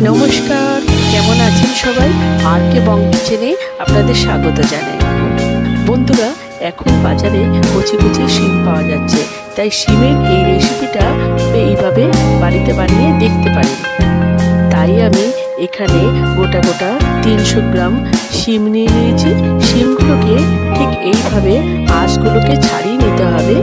নমস্কার, কেমন আছেন সবাই? আর কে বং কিচেনে আপনাদের স্বাগত জানাই। বন্ধুরা, এখন বাজারে কচি কচি শিম পাওয়া যাচ্ছে, তাই শিমের এই রেসিপিটা এইভাবে বাড়িতে বানিয়ে দেখতে পারেন। তাই আমি এখানে গোটা গোটা 300 গ্রাম শিম নিয়ে নিয়েছি। শিমগুলোকে ঠিক এইভাবে আঁশগুলোকে ছাড়িয়ে নিতে হবে।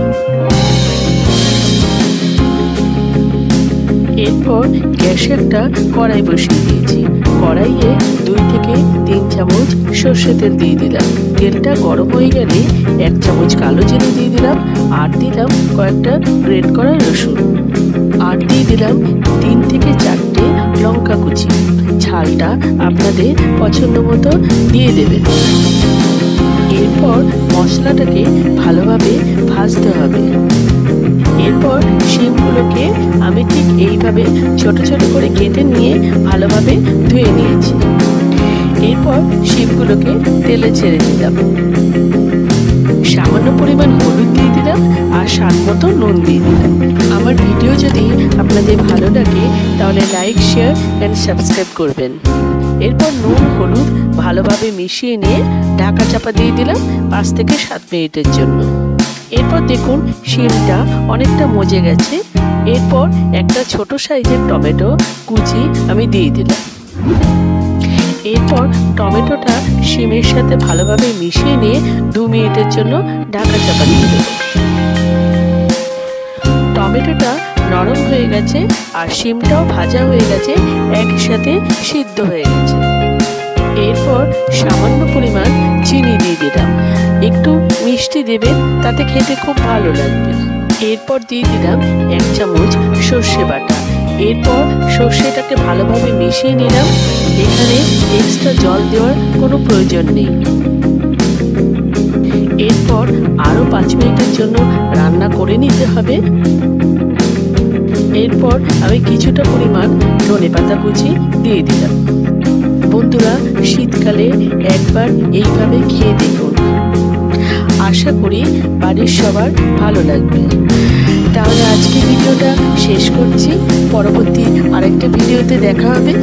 এরপর গ্যাসে একটা কড়াই বসিয়ে দিয়েছি। কড়াইয়ে 2 থেকে 3 চামচ সর্ষে তেল দিয়ে দিলাম। তেলটা গরম হয়ে গেলে 1 চামচ কালো জিরে দিয়ে দিলাম, আর দিলাম কয়েকটা গ্রেট করা রসুন, আর দিয়ে দিলাম 3 থেকে 4টে লঙ্কা কুচি। ঝালটা আপনাদের পছন্দ মতো দিয়ে দেবেন। এরপর মশলাটাকে ভালোভাবে ভাজতে হবে। এরপর শিমগুলোকে আমি ঠিক এইভাবে ছোট ছোট করে কেটে নিয়ে ভালোভাবে ধুয়ে নিয়েছি। এরপর শিমগুলোকে তেলে ছেড়ে দিলাম। সামান্য পরিমাণ হলুদ দিয়ে দিলাম, আর স্বাদ মতো নুন দিয়ে দিলাম। আমার ভিডিও যদি আপনাদের ভালো লাগে তাহলে লাইক, শেয়ার অ্যান্ড সাবস্ক্রাইব করবেন। এরপর নুন হলুদ ভালোভাবে মিশিয়ে নিয়ে ঢাকা চাপা দিয়ে দিলাম 5 থেকে 7 মিনিটের জন্য। এরপর দেখুন শিমটা অনেকটা মজে গেছে। এরপর একটা ছোট সাইজের টমেটো কুচি আমি দিয়ে দিলাম। এরপর টমেটোটা শিমের সাথে ভালোভাবে মিশিয়ে নিয়ে 2 মিনিটের জন্য ঢাকা চাপা দিয়ে দেব। টমেটোটা নরম হয়ে গেছে, আর শিমটাও ভাজা হয়ে গেছে, একই সাথে সিদ্ধ হয়ে গেছে। এরপর সামান্য পরিমাণ চিনি দিয়ে দিলাম। একটু মিষ্টি দেবেন, তাতে খেতে খুব ভালো লাগবে। এরপর দিয়ে দিলাম 1 চামচ সর্ষে বাটা। এরপর সর্ষেটাকে ভালোভাবে মিশিয়ে নিলাম। এখানে এক্সট্রা জল দেওয়ার কোনো প্রয়োজন নেই। এরপর আরও 5 মিনিটের জন্য রান্না করে নিতে হবে। এরপর আমি কিছুটা পরিমাণ ধনেপাতা কুচি দিয়ে দিলাম। বন্ধুরা, শীতকালে একবার এইভাবে খেয়ে দেখুন, আশা করি বাড়ির সবার ভালো লাগবে। তাহলে আজকে ভিডিওটা শেষ করছি। পরবর্তী আরেকটা ভিডিওতে দেখা হবে।